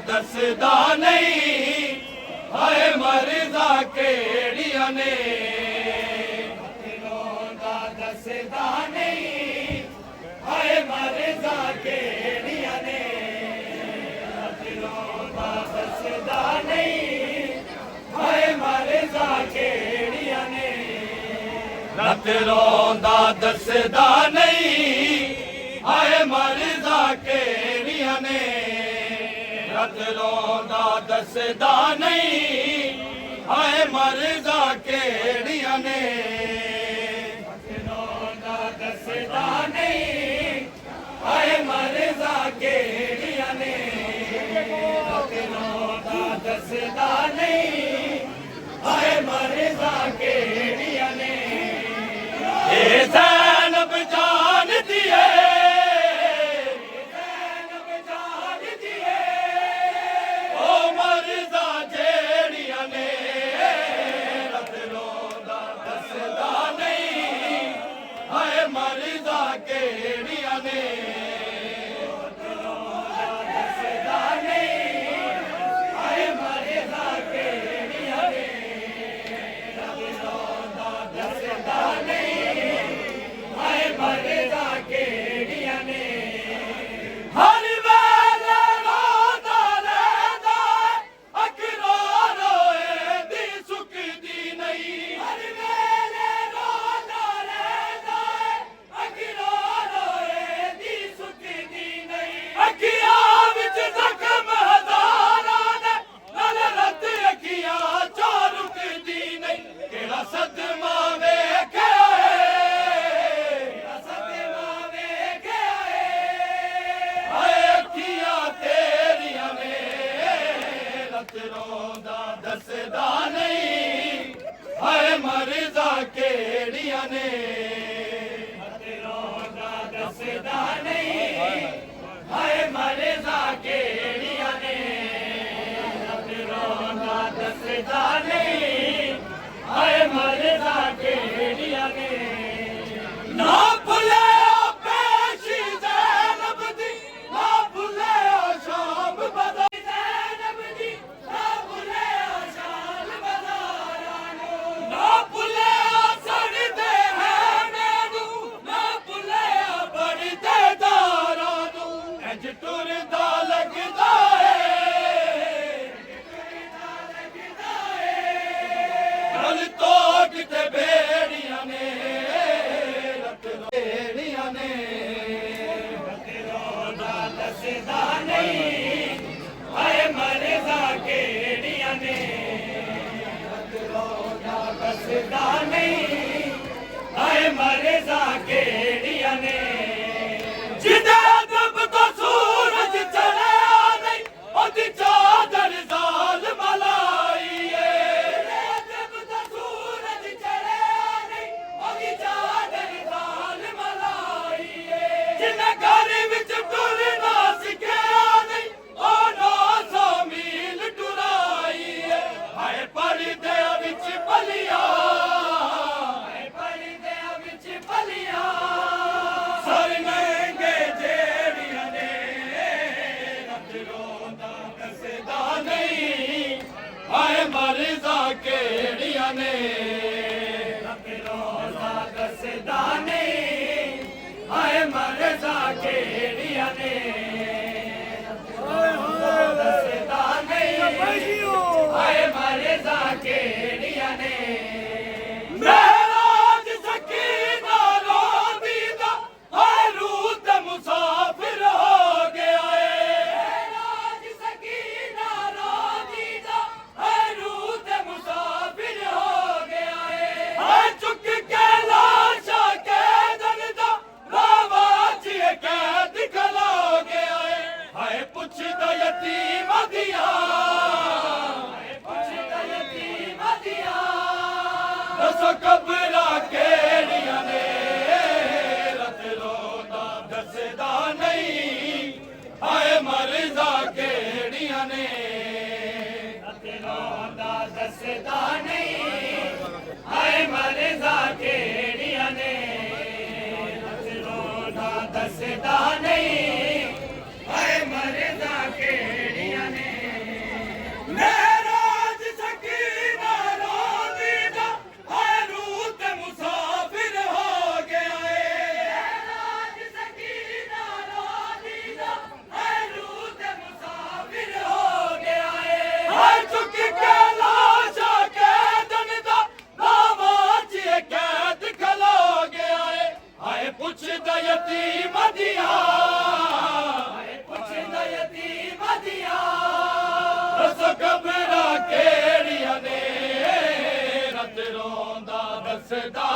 ਦੱਸਦਾ ਨਹੀਂ ਹਾਏ ਮਰਦਾ ਕਿਹੜੀਆਂ ਨੇ ਰੋਂਦਾ ਦੱਸਦਾ ਨਹੀਂ ਹਾਏ ਮਰਦਾ ਕਿਹੜੀਆਂ ਨੇ ਰੋਂਦਾ ਦੱਸਦਾ ਨਹੀਂ ਹਾਏ ਮਰਦਾ ਕਿਹੜੀਆਂ ਨੇ ਰਾਤ ਰੋਂਦਾ ਦੱਸਦਾ ਨਹੀਂ ਹਾਏ ਮਰਦਾ ਕਿਹੜੀਆਂ ਨੇ ਰਾਤ ਰੋਂਦਾ ਦੱਸਦਾ ਨਹੀਂ ਹਾਏ ਮਰਦਾ ਕਿਹੜੀਆਂ ਨੇ ਰੋਂਦਾ ਦੱਸਦਾ ਨਹੀਂ ਹਾਏ ਮਰਦਾ ਕਿਹੜੀਆਂ ਨੇ ਰੋਂਦਾ ਦੱਸਦਾ ਨਹੀਂ ਹਾਏ ਮਰਦਾ ਕਿਹੜੀਆਂ ਨੇ ਇਹ ਜ਼ੈਨਬ ਜਾਣਦੀ ਏ ਰੋਂਦਾ ਦੱਸਦਾ ਨਹੀਂ ਹਾਏ ਮਰਦਾ ਕਿਹੜੀਆਂ ਨੇ ਰੋਂਦਾ ਦੱਸਦਾ ਨਹੀਂ ਹਾਏ ਮਰਦਾ ਕਿਹੜੀਆਂ ਨੇ ਰੋਂਦਾ ਦੱਸਦਾ ਨਹੀਂ ਹਾਏ ਮਰਦਾ ਕਿਹੜੀਆਂ ਨੇ ਨਾ ਭੁੱਲਿਓ ਪੇਸ਼ੀ ਜ਼ੈਨਬ ਦੀ ਨਾ ਭੁੱਲਿਓ ਸ਼ਾਮ ਬਦਾ ਟੁਰਦਾ ਲੱਗਦਾ ਏ ਗਲ ਤੋਂ ਕਿਤੇ ਬੇੜੀਆਂ ਨੇ ਰੱਤ ਬੇੜੀਆਂ ਨੇ ਰੋਂਦਾ ਦੱਸਦਾ ਨਹੀਂ ਹਾਏ ਮਰਦਾ ਕਿਹੜੀਆਂ ਨੇ ਰੋਂਦਾ ਦੱਸਦਾ ਨਹੀਂ ਹਾਏ ਮਰਦਾ ਕਿਹੜੀਆਂ ਨੇ ਜਿਹਦਾ ਮਰਦਾ ਕਿਹੜੀਆਂ ਨੇ ਰੋਂਦਾ ਦੱਸਦਾ ਨਹੀਂ ਹਾਏ ਮਰਦਾ ਕਿਹੜੀਆਂ ਨੇ ਦੱਸਦਾ ਨਹੀਂ ਹਾਏ ਮਰਦਾ ਕਿਹੜੀਆਂ ਨੇ ਮਹਿਰਾਜ ਸਕੀਨਾ ਰੋਂਦੀ ਦਾ ਹਾਏ ਰੂਹ ਤੇ ਮੁਸਾਫਿਰ ਹੋ ਗਿਆ ਏ ਮਹਿਰਾਜ ਸਕੀਨਾ ਰੋਂਦੀ ਦਾ ਪੁੱਛਦਾ ਯਤੀਮ ਦੀਆਂ ਪੁੱਛਦਾ ਯਤੀਮ ਰੋਂਦਾ ਦੱਸਦਾ ਨਹੀਂ ਹਾਏ ਮਰਜ਼ਾ ਕਿਹੜੀਆਂ ਨੇ ਰਤ ਰੋਂਦਾ ਦੱਸਦਾ ਨਹੀਂ ਹਾਏ ਮਰਜ਼ਾ ਕਿਹੜੀਆਂ ਨੇ ਮਹਿਰਾਜ ਸਕੀਨਾ ਰੋਂਦੀ ਦਾ ਹਾਏ ਰੂਹ ਤੇ ਮੁਸਾਫਿਰ ਹੋ ਗਿਆ ਏ ਮਹਿਰਾਜ ਸਕੀਨਾ ਰੋਂਦੀ ਦਾ ਹਾਏ ਰੂਹ ਤੇ ਮੁਸਾਫਿਰ ਹੋ ਗਿਆ ਏ ਹਾਏ ਚੁੱਕ ਕੇ ਲਾਸ਼ਾ ਕੈਦਨ ਦਾ ਨਾਵਾਂ 'ਚ ਇਹ ਕੈਦ ਖਲੋ ਗਿਆ ਏ ਹਾਏ ਪੁੱਛਦਾ ਯਤੀਮ ਦੀਆਂ ਹਾਏ ਪੁੱਛਦਾ ਯਤੀਮ ਦੀਆਂ ਦੱਸੋ ਕਬਰਾਂ ਕਿਹੜੀਆਂ ਨੇ ਰਤ ਰੋਂਦਾ ਦੱਸਦਾ